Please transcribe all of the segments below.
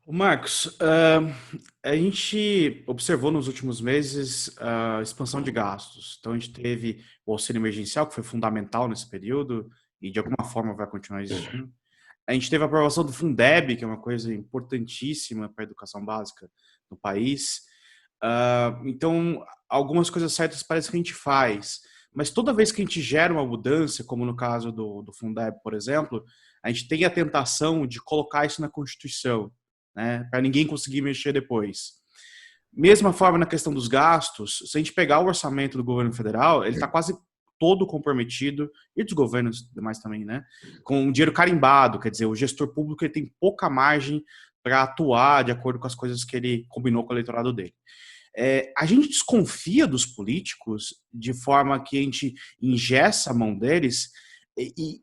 Ô, Marcos, a gente observou nos últimos meses a expansão de gastos. Então, a gente teve o auxílio emergencial, que foi fundamental nesse período, e de alguma forma vai continuar existindo. A gente teve a aprovação do Fundeb, que é uma coisa importantíssima para a educação básica no país. Então, algumas coisas certas parece que a gente faz, mas toda vez que a gente gera uma mudança, como no caso do Fundeb, por exemplo, a gente tem a tentação de colocar isso na Constituição, né, para ninguém conseguir mexer depois. Mesma forma na questão dos gastos, se a gente pegar o orçamento do governo federal, ele está quase todo comprometido, e dos governos demais também, né, com o dinheiro carimbado, quer dizer, o gestor público ele tem pouca margem para atuar de acordo com as coisas que ele combinou com o eleitorado dele. A gente desconfia dos políticos de forma que a gente engessa a mão deles e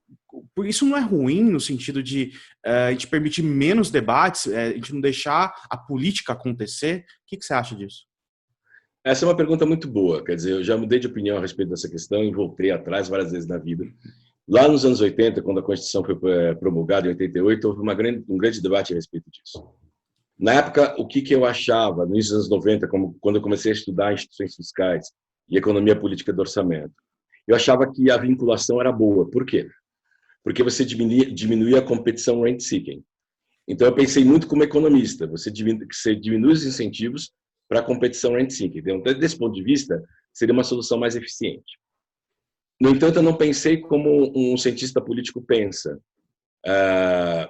por isso não é ruim no sentido de a gente permitir menos debates, a gente não deixar a política acontecer. O que você acha disso? Essa é uma pergunta muito boa. Quer dizer, eu já mudei de opinião a respeito dessa questão e voltei atrás várias vezes na vida. Lá nos anos 80, quando a Constituição foi promulgada, em 88, houve um grande debate a respeito disso. Na época, o que eu achava, nos anos 90, quando eu comecei a estudar instituições fiscais e economia política do orçamento, eu achava que a vinculação era boa. Por quê? Porque você diminuía a competição rent-seeking. Então, eu pensei muito como economista. Você diminui os incentivos para a competição rent-seeking. Então, desse ponto de vista, seria uma solução mais eficiente. No entanto, eu não pensei como um cientista político pensa.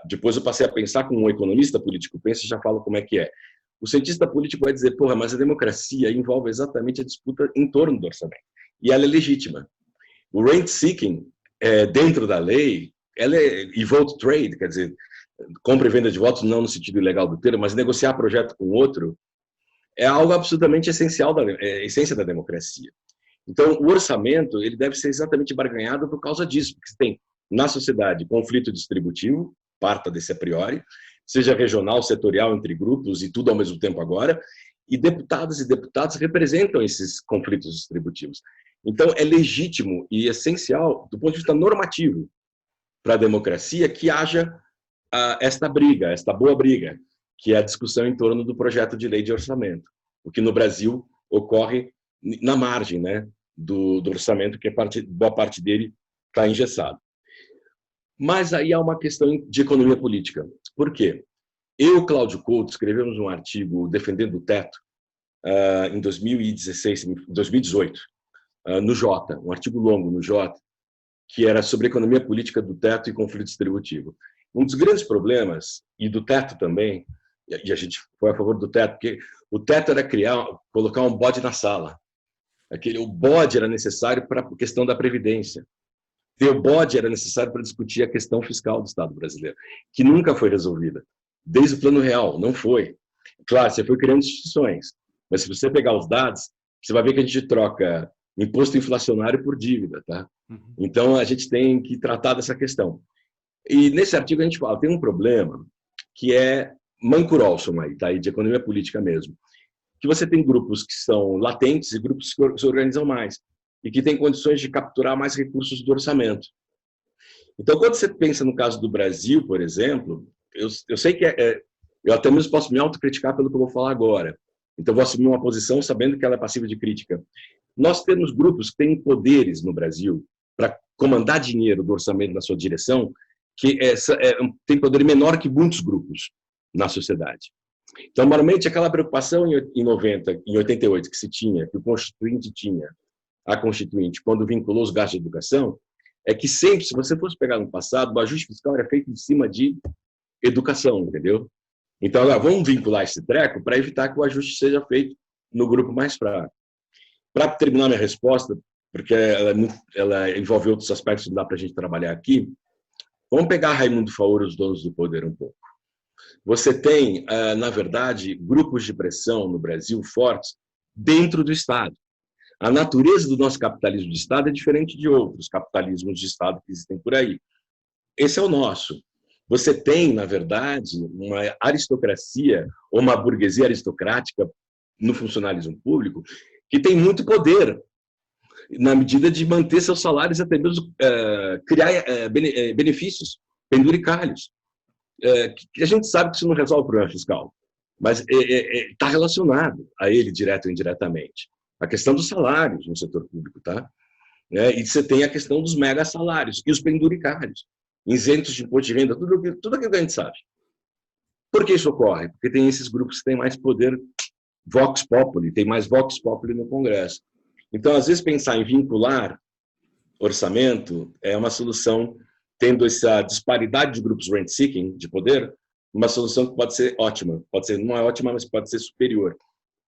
Depois eu passei a pensar como um economista político pensa e já falo como é que é. O cientista político vai dizer, porra, mas a democracia envolve exatamente a disputa em torno do orçamento. E ela é legítima. O rent-seeking, dentro da lei, e vote trade, quer dizer, compra e venda de votos, não no sentido ilegal do termo, mas negociar projeto com outro, é algo absolutamente essencial essência da democracia. Então, o orçamento ele deve ser exatamente barganhado por causa disso, porque tem na sociedade conflito distributivo, parta desse a priori, seja regional, setorial, entre grupos e tudo ao mesmo tempo agora, e deputados representam esses conflitos distributivos. Então, é legítimo e essencial, do ponto de vista normativo, para a democracia, que haja esta briga, esta boa briga, que é a discussão em torno do projeto de lei de orçamento, o que no Brasil ocorre na margem, né, do orçamento, que boa parte dele está engessado. Mas aí há uma questão de economia política. Por quê? Eu, Cláudio Couto, escrevemos um artigo defendendo o teto em 2018, no Jota, um artigo longo no Jota, que era sobre economia política do teto e conflito distributivo. Um dos grandes problemas, e do teto também, e a gente foi a favor do teto, porque o teto era colocar um bode na sala. O bode era necessário para a questão da Previdência. Ter o bode era necessário para discutir a questão fiscal do Estado brasileiro, que nunca foi resolvida. Desde o Plano Real, não foi. Claro, você foi criando instituições, mas se você pegar os dados, você vai ver que a gente troca imposto inflacionário por dívida, tá? Uhum. Então, a gente tem que tratar dessa questão. E nesse artigo a gente fala, tem um problema que é Mancurolson aí, tá aí, de economia política mesmo, que você tem grupos que são latentes e grupos que se organizam mais e que têm condições de capturar mais recursos do orçamento. Então, quando você pensa no caso do Brasil, por exemplo, eu sei que eu até mesmo posso me autocriticar pelo que eu vou falar agora. Então, vou assumir uma posição sabendo que ela é passiva de crítica. Nós temos grupos que têm poderes no Brasil para comandar dinheiro do orçamento na sua direção, que tem poder menor que muitos grupos na sociedade. Então, normalmente, aquela preocupação em 90, em 88, que se tinha, que o Constituinte tinha, a Constituinte, quando vinculou os gastos de educação, é que sempre, se você fosse pegar no passado, o ajuste fiscal era feito em cima de educação, entendeu? Então, agora, vamos vincular esse treco para evitar que o ajuste seja feito no grupo mais fraco. Para terminar minha resposta, porque ela envolve outros aspectos que não dá para a gente trabalhar aqui, vamos pegar Raimundo Faoro, os donos do poder, um pouco. Você tem, na verdade, grupos de pressão no Brasil fortes dentro do Estado. A natureza do nosso capitalismo de Estado é diferente de outros capitalismos de Estado que existem por aí. Esse é o nosso. Você tem, na verdade, uma aristocracia ou uma burguesia aristocrática no funcionalismo público que tem muito poder na medida de manter seus salários, até mesmo criar benefícios penduricalhos. que a gente sabe que isso não resolve o problema fiscal, mas está relacionado a ele, direto ou indiretamente. A questão dos salários no setor público, tá? E você tem a questão dos mega salários e os penduricários, isentos de imposto de renda, tudo aquilo que a gente sabe. Por que isso ocorre? Porque tem esses grupos que têm mais poder, vox populi, tem mais vox populi no Congresso. Então, às vezes, pensar em vincular orçamento é uma solução, tendo essa disparidade de grupos rent-seeking, de poder, uma solução que pode ser ótima. Pode ser, não é ótima, mas pode ser superior.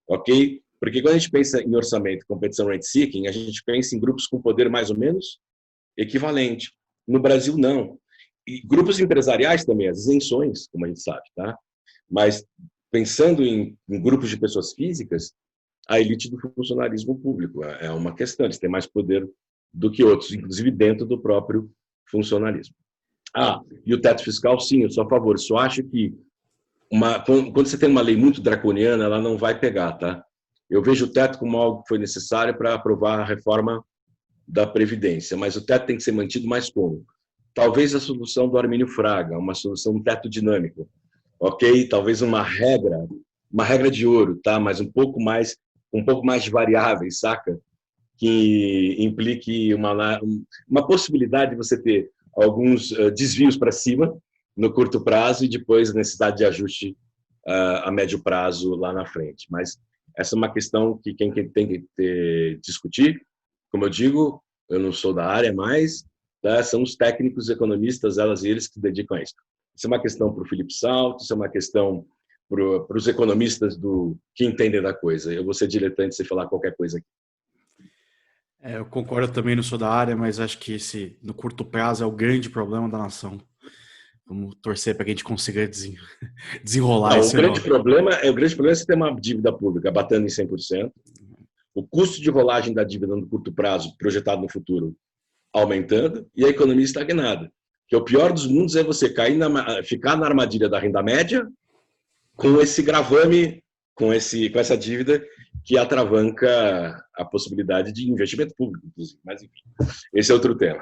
Ok? Porque quando a gente pensa em orçamento, competição rent-seeking, a gente pensa em grupos com poder mais ou menos equivalente. No Brasil, não. E grupos empresariais também, as isenções, como a gente sabe, tá? Mas pensando em grupos de pessoas físicas, a elite do funcionalismo público é uma questão, eles têm mais poder do que outros, inclusive dentro do próprio funcionalismo. E o teto fiscal, sim, eu sou a favor. Só acho que quando você tem uma lei muito draconiana, ela não vai pegar, tá? Eu vejo o teto como algo que foi necessário para aprovar a reforma da Previdência, mas o teto tem que ser mantido mais como? Talvez a solução do Armínio Fraga, uma solução um teto dinâmico, ok? Talvez uma regra de ouro, tá? Mas um pouco mais de variáveis, saca? Que implique uma possibilidade de você ter alguns desvios para cima no curto prazo e depois a necessidade de ajuste a médio prazo lá na frente. Mas essa é uma questão que quem tem que discutir, como eu digo, eu não sou da área, mas são os técnicos economistas, elas e eles que se dedicam a isso. Isso é uma questão para o Felipe Salto, isso é uma questão para os economistas que entendem da coisa. Eu vou ser diletante se falar qualquer coisa aqui. Eu concordo, também não sou da área, mas acho que no curto prazo, é o grande problema da nação. Vamos torcer para que a gente consiga desenrolar esse o grande problema é você ter uma dívida pública batendo em 100%, o custo de rolagem da dívida no curto prazo, projetado no futuro, aumentando, e a economia estagnada. Que o pior dos mundos é você ficar na armadilha da renda média com esse gravame, com essa dívida que atravanca a possibilidade de investimento público, inclusive. Mas, enfim, esse é outro tema.